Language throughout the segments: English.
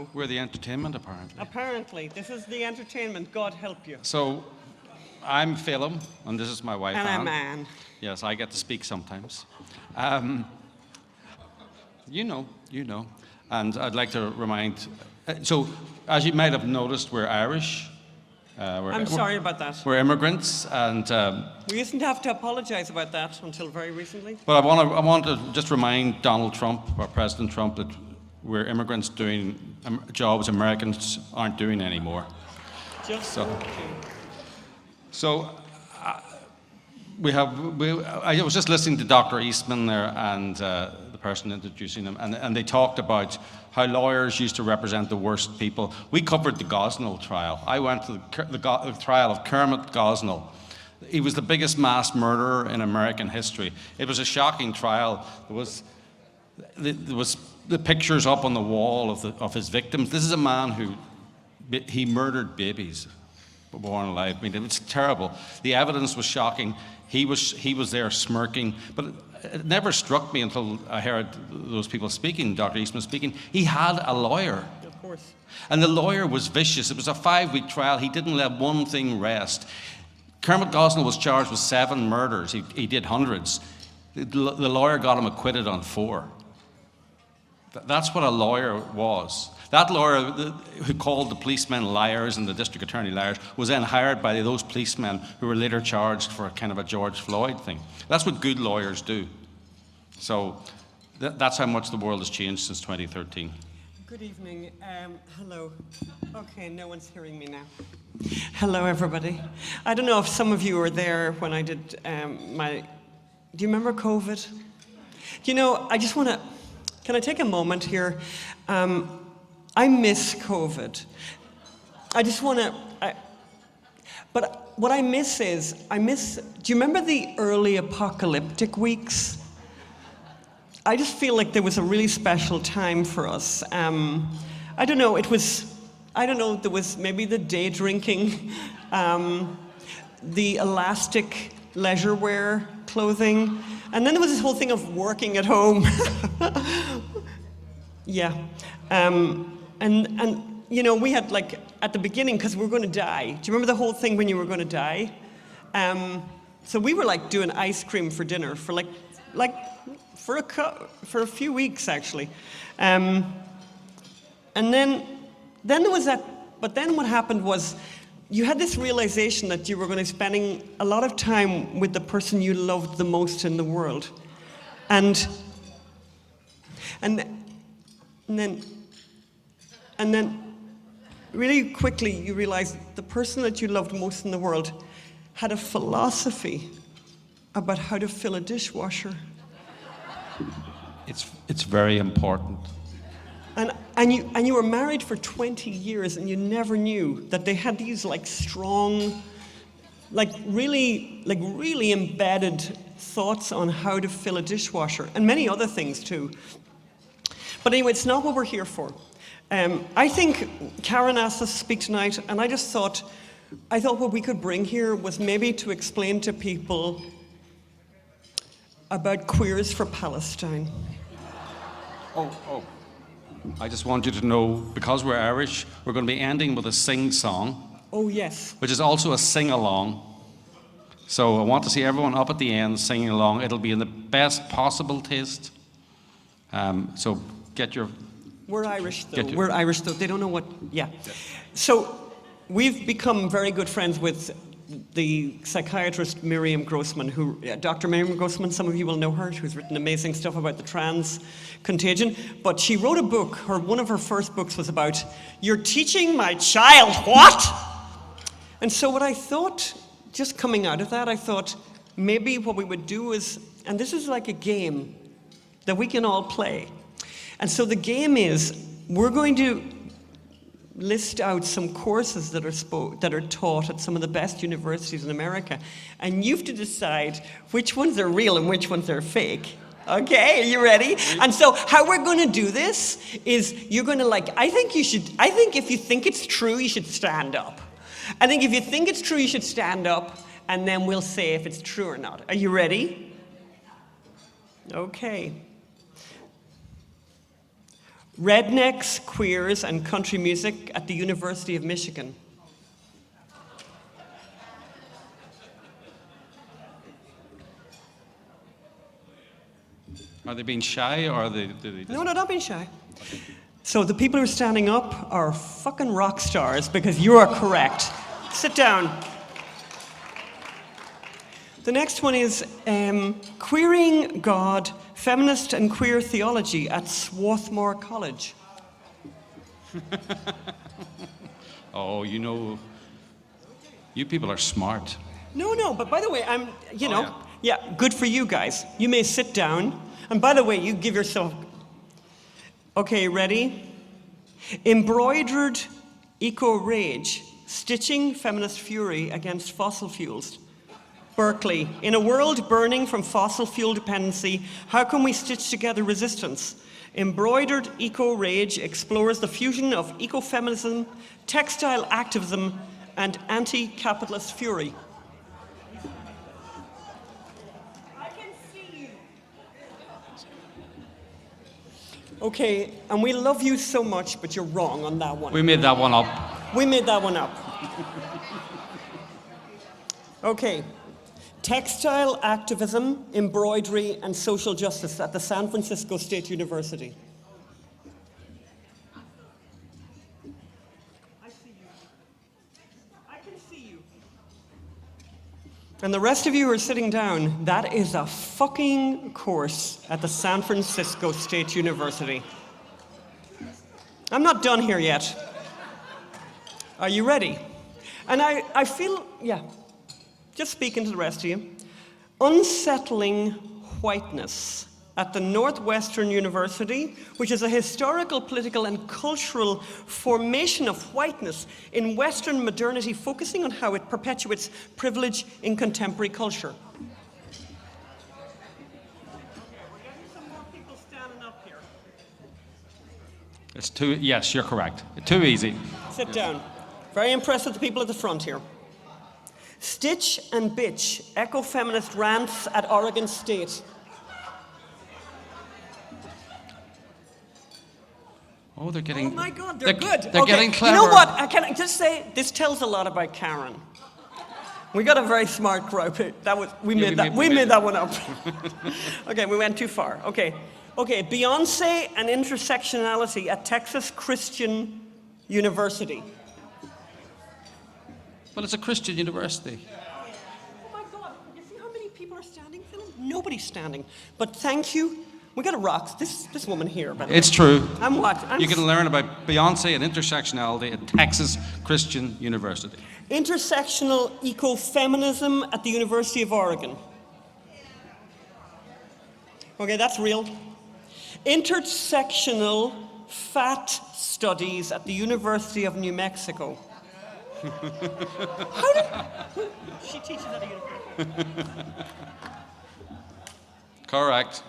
know. We're the entertainment, apparently. Apparently. This is the entertainment. God help you. So, I'm Phelim, and this is my wife, And Anne. I'm Anne. Yes, I get to speak sometimes. You know. And I'd like to remind... so, as you might have noticed, we're Irish. I'm sorry about that. We're immigrants, and... we used to have to apologize about that until very recently. But I want to just remind Donald Trump, or President Trump, that we're immigrants doing jobs Americans aren't doing anymore. I was just listening to Dr. Eastman there and the person introducing him, and they talked about how lawyers used to represent the worst people. We covered the Gosnell trial. I went to the trial of Kermit Gosnell. He was the biggest mass murderer in American history. It was a shocking trial. There was the pictures up on the wall of his victims. This is a man who he murdered babies born alive. I mean, it was terrible. The evidence was shocking. He was there smirking, but it never struck me until I heard those people speaking, Dr. Eastman speaking. He had a lawyer. Of course. And the lawyer was vicious. It was a 5-week trial. He didn't let one thing rest. Kermit Gosnell was charged with 7 murders. He did hundreds. The lawyer got him acquitted on 4. That's what a lawyer was. That lawyer who called the policemen liars and the district attorney liars was then hired by those policemen who were later charged for kind of a George Floyd thing. That's what good lawyers do. So that's how much the world has changed since 2013. Good evening. Hello. Okay, no one's hearing me now. Hello, everybody. I don't know if some of you were there when I did do you remember COVID? You know, I just want to, can I take a moment here? I miss COVID. I just want to, but what I miss is, do you remember the early apocalyptic weeks? I just feel like there was a really special time for us. I don't know, there was maybe the day drinking, the elastic leisure wear clothing, and then there was this whole thing of working at home. Yeah. And you know, we had like, at the beginning, because we were going to die. Do you remember the whole thing when you were going to die? So we were like doing ice cream for dinner for for a few weeks, actually. And then there was that, but then what happened was you had this realization that you were going to be spending a lot of time with the person you loved the most in the world. And then really quickly you realize the person that you loved most in the world had a philosophy about how to fill a dishwasher. It's very important. And you were married for 20 years and you never knew that they had these like strong, really embedded thoughts on how to fill a dishwasher and many other things too. But anyway, it's not what we're here for. I think Karen asked us to speak tonight, and I thought what we could bring here was maybe to explain to people about Queers for Palestine. Oh. I just want you to know, because we're Irish, we're going to be ending with a sing-song. Oh, yes. Which is also a sing-along. So I want to see everyone up at the end singing along. It'll be in the best possible taste. So get your... We're Irish, though. We're Irish, though. They don't know what... Yeah. So we've become very good friends with the psychiatrist Miriam Grossman, Dr. Miriam Grossman, some of you will know her, who's written amazing stuff about the trans contagion. But she wrote a book, one of her first books was about, "You're teaching my child what?" And so what I thought, just coming out of that, I thought maybe what we would do is, and this is like a game that we can all play. And so the game is, we're going to list out some courses that are taught at some of the best universities in America, and you have to decide which ones are real and which ones are fake. Okay, are you ready? And so how we're going to do this is you're going to I think if you think it's true, you should stand up. I think if you think it's true, you should stand up, and then we'll say if it's true or not. Are you ready? Okay. Rednecks, Queers, and Country Music at the University of Michigan. Are they being shy, or are they? No, not being shy. Okay. So the people who are standing up are fucking rock stars because you are correct. Sit down. The next one is Queering God, Feminist and Queer Theology at Swarthmore College. Oh, you people are smart. No, but by the way, yeah, good for you guys. You may sit down. And by the way, you give yourself... Okay, ready? Embroidered eco-rage, stitching feminist fury against fossil fuels. Berkeley, in a world burning from fossil fuel dependency, how can we stitch together resistance? Embroidered eco-rage explores the fusion of ecofeminism, textile activism, and anti-capitalist fury. Okay, and we love you so much, but you're wrong on that one. We made that one up. We made that one up. Okay. Textile activism, embroidery, and social justice at the San Francisco State University. I see you. I can see you. And the rest of you who are sitting down, that is a fucking course at the San Francisco State University. I'm not done here yet. Are you ready? And I feel, just speaking to the rest of you. Unsettling whiteness at the Northwestern University, which is a historical, political, and cultural formation of whiteness in Western modernity, focusing on how it perpetuates privilege in contemporary culture. Okay, we're getting some more people standing up here. Yes, you're correct. Too easy. Sit down. Very impressed with the people at the front here. Stitch and bitch, eco-feminist rants at Oregon State. Oh, they're getting... Oh my God, they're good. They're getting clever. You know what? I can just say, this tells a lot about Karen. We got a very smart crowd. We made that one up. Okay, we went too far. Okay, Beyonce and intersectionality at Texas Christian University. Well, it's a Christian university. Oh my God, you see how many people are standing, Phelim? Nobody's standing. But thank you. We got to rock this woman here. It's true. You can learn about Beyonce and intersectionality at Texas Christian University. Intersectional ecofeminism at the University of Oregon. Okay, that's real. Intersectional fat studies at the University of New Mexico. She teaches at a university. Correct.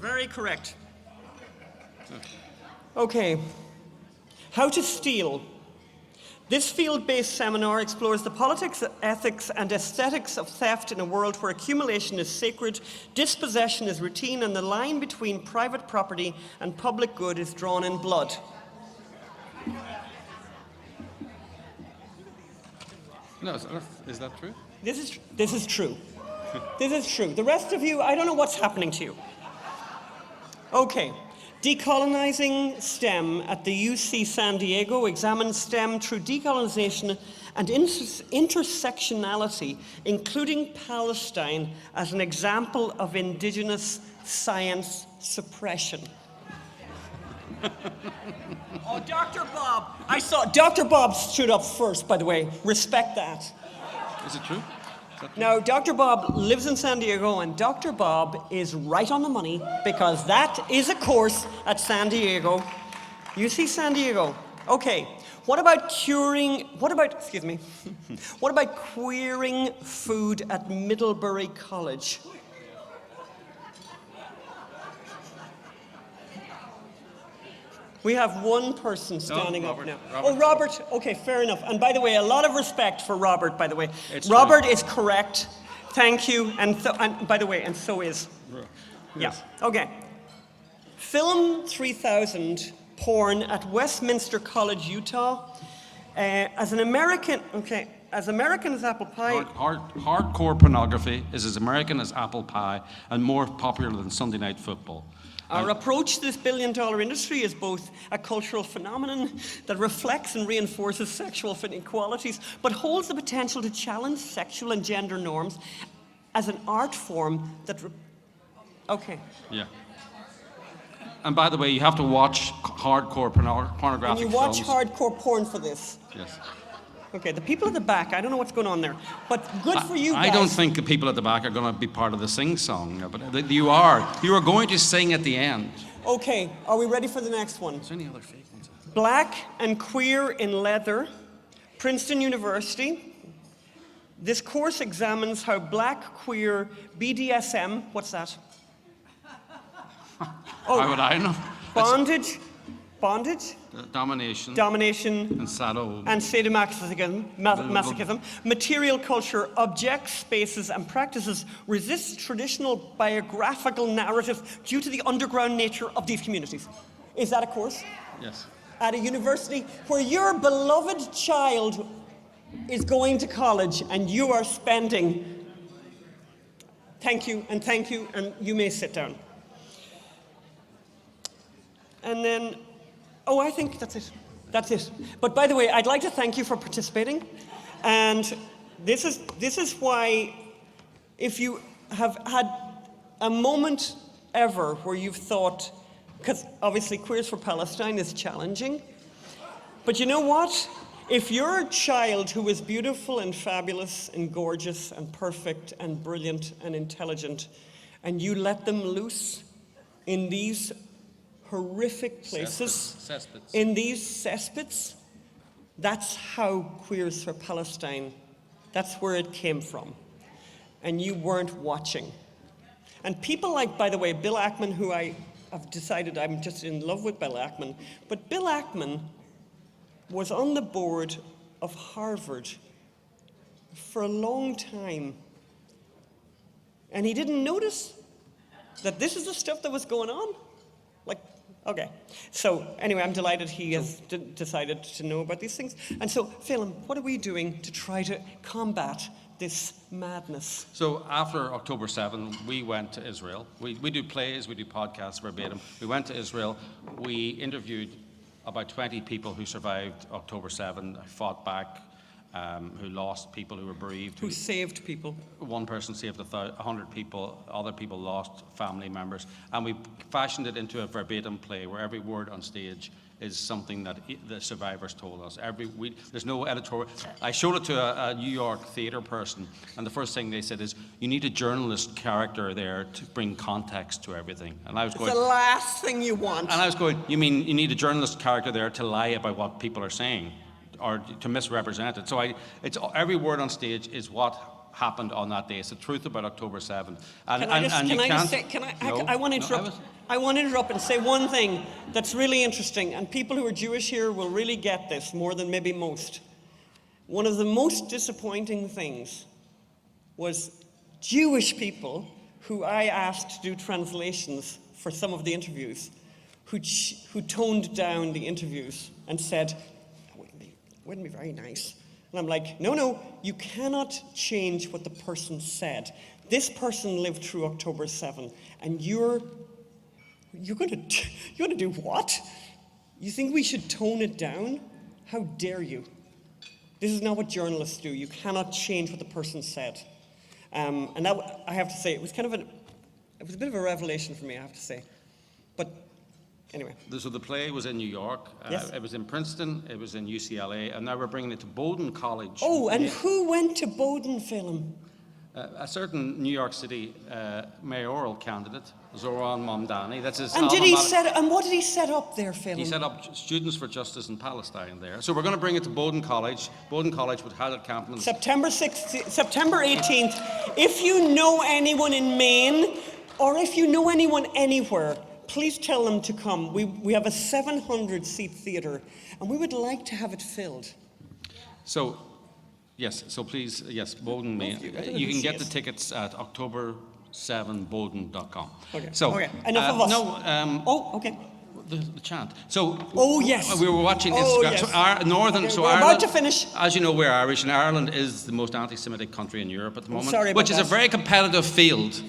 Very correct. Okay. How to steal. This field-based seminar explores the politics, ethics, and aesthetics of theft in a world where accumulation is sacred, dispossession is routine, and the line between private property and public good is drawn in blood. No, is that true? This is true. This is true. The rest of you, I don't know what's happening to you. Okay. Decolonizing STEM at the UC San Diego examines STEM through decolonization and intersectionality, including Palestine as an example of indigenous science suppression. Oh, Dr. Bob. I saw Dr. Bob stood up first, by the way. Respect that. Is it true? Now, Dr. Bob lives in San Diego, and Dr. Bob is right on the money because that is a course at San Diego. UC San Diego. Okay. What about queering food at Middlebury College? We have one person standing up now. Oh, Robert. Okay, fair enough. And by the way, a lot of respect for Robert, by the way. Robert is correct. Thank you. And by the way, and so is. Yes. Yeah. Okay. Film 3000 porn at Westminster College, Utah. As American as apple pie. Hardcore pornography is as American as apple pie and more popular than Sunday night football. Our approach to this billion-dollar industry is both a cultural phenomenon that reflects and reinforces sexual inequalities, but holds the potential to challenge sexual and gender norms as an art form that... Okay. Yeah. And by the way, you have to watch hardcore pornographic films. And you watch hardcore porn for this? Yes. Okay, the people at the back, I don't know what's going on there, but good for you guys. I don't think the people at the back are going to be part of the sing-song, but you are. You are going to sing at the end. Okay, are we ready for the next one? Is there any other fake ones? Black and Queer in Leather, Princeton University. This course examines how black, queer, BDSM, what's that? How would I know? Bondage, domination, and sadomasochism, material culture, objects, spaces, and practices resist traditional biographical narrative due to the underground nature of these communities. Is that a course? Yes. At a university where your beloved child is going to college and you are spending. Thank you, and you may sit down. And then, I think that's it. That's it. But by the way, I'd like to thank you for participating. And this is why, if you have had a moment ever where you've thought, because obviously Queers for Palestine is challenging, but you know what? If you're a child who is beautiful and fabulous and gorgeous and perfect and brilliant and intelligent, and you let them loose in these horrific places, cesspits. In these cesspits, that's how Queers for Palestine, that's where it came from. And you weren't watching. And people like, by the way, Bill Ackman, who I've decided I'm just in love with Bill Ackman, but Bill Ackman was on the board of Harvard for a long time. And he didn't notice that this is the stuff that was going on. Okay, so anyway, I'm delighted he has decided to know about these things. And so, Phelim, what are we doing to try to combat this madness? So after October 7, we went to Israel. We do plays, we do podcasts verbatim. We went to Israel. We interviewed about 20 people who survived October 7, fought back, who lost people, who were bereaved. Who saved people. One person saved 100 people, other people lost family members. And we fashioned it into a verbatim play where every word on stage is something that the survivors told us. There's no editorial. I showed it to a New York theater person, and the first thing they said is, you need a journalist character there to bring context to everything. And I was going, it's the last thing you want. And I was going, you mean you need a journalist character there to lie about what people are saying, or to misrepresent it? So it's every word on stage is what happened on that day. It's the truth about October 7th. I want to interrupt and say one thing that's really interesting, and people who are Jewish here will really get this more than maybe most. One of the most disappointing things was Jewish people who I asked to do translations for some of the interviews, who toned down the interviews and said, wouldn't be very nice. And I'm like, no, you cannot change what the person said. This person lived through October 7, and you're going to do what? You think we should tone it down? How dare you? This is not what journalists do. You cannot change what the person said. And that, I have to say, it was a bit of a revelation for me, I have to say. But anyway. So the play was in New York. Yes. It was in Princeton. It was in UCLA. And now we're bringing it to Bowdoin College. Oh, and who went to Bowdoin, Phelim? A certain New York City mayoral candidate, Zoran Mamdani. That's his and what did he set up there, Phelim? He set up Students for Justice in Palestine there. So we're going to bring it to Bowdoin College. Bowdoin College with Hallett Campman. September 18th. If you know anyone in Maine, or if you know anyone anywhere, please tell them to come. We have a 700-seat theatre, and we would like to have it filled. So, yes, so please, yes, Bowdoin, Maine. You can get the tickets at 7boden.com. Okay. So, okay. Enough of us. No, oh, okay. the chant. So, oh yes, we were watching oh, Instagram. Yes. So our northern, okay, so we're Ireland, about to finish. As you know, we're Irish, and Ireland is the most anti-Semitic country in Europe at the moment, sorry about which is that. a very competitive field.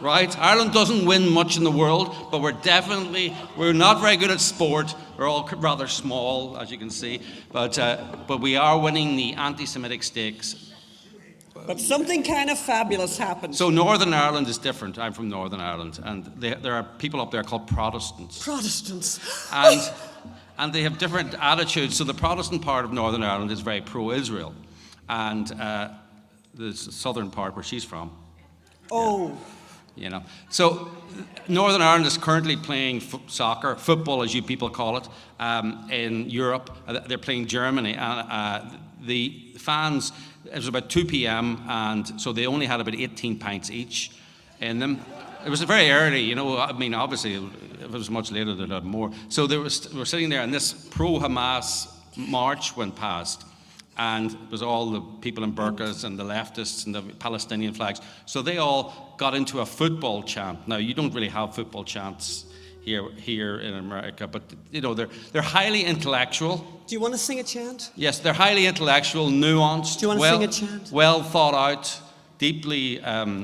Right? Ireland doesn't win much in the world, but we're not very good at sport. We're all rather small, as you can see, but we are winning the anti-Semitic stakes. But something kind of fabulous happened. So Northern Ireland is different. I'm from Northern Ireland, and there are people up there called Protestants. Protestants. And they have different attitudes. So the Protestant part of Northern Ireland is very pro-Israel, and the southern part where she's from. Oh. You know, so Northern Ireland is currently playing soccer, football as you people call it, in Europe. They're playing Germany, and the fans, it was about 2 p.m, and so they only had about 18 pints each in them. It was very early, you know, I mean, obviously, if it was much later, they'd have more. So we were sitting there, and this pro-Hamas march went past, and it was all the people in burqas and the leftists and the Palestinian flags. So they all got into a football chant. Now, you don't really have football chants here in America, but you know, they're highly intellectual. Do you want to sing a chant? Yes, they're highly intellectual, nuanced. Do you want to sing a chant? Well thought out, deeply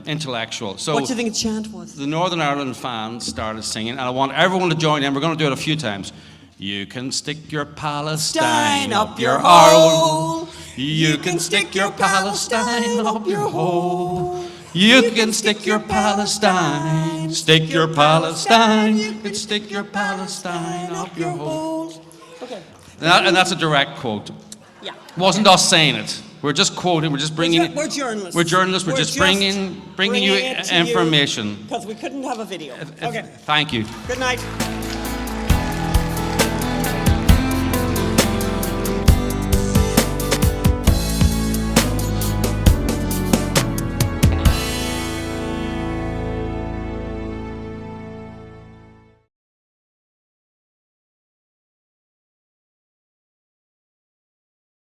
intellectual. So what do you think a chant was? The Northern Ireland fans started singing, and I want everyone to join in. We're going to do it a few times. You can stick your Palestine up your hole. You can stick your Palestine up your hole. You can stick your Palestine. Stick your Palestine. You can stick your Palestine up your hole. Okay. And that's a direct quote. Yeah. Wasn't us saying it. We're just quoting. We're just bringing. We're journalists. We're journalists. We're just bringing you information. Because we couldn't have a video. Okay. Thank you. Good night.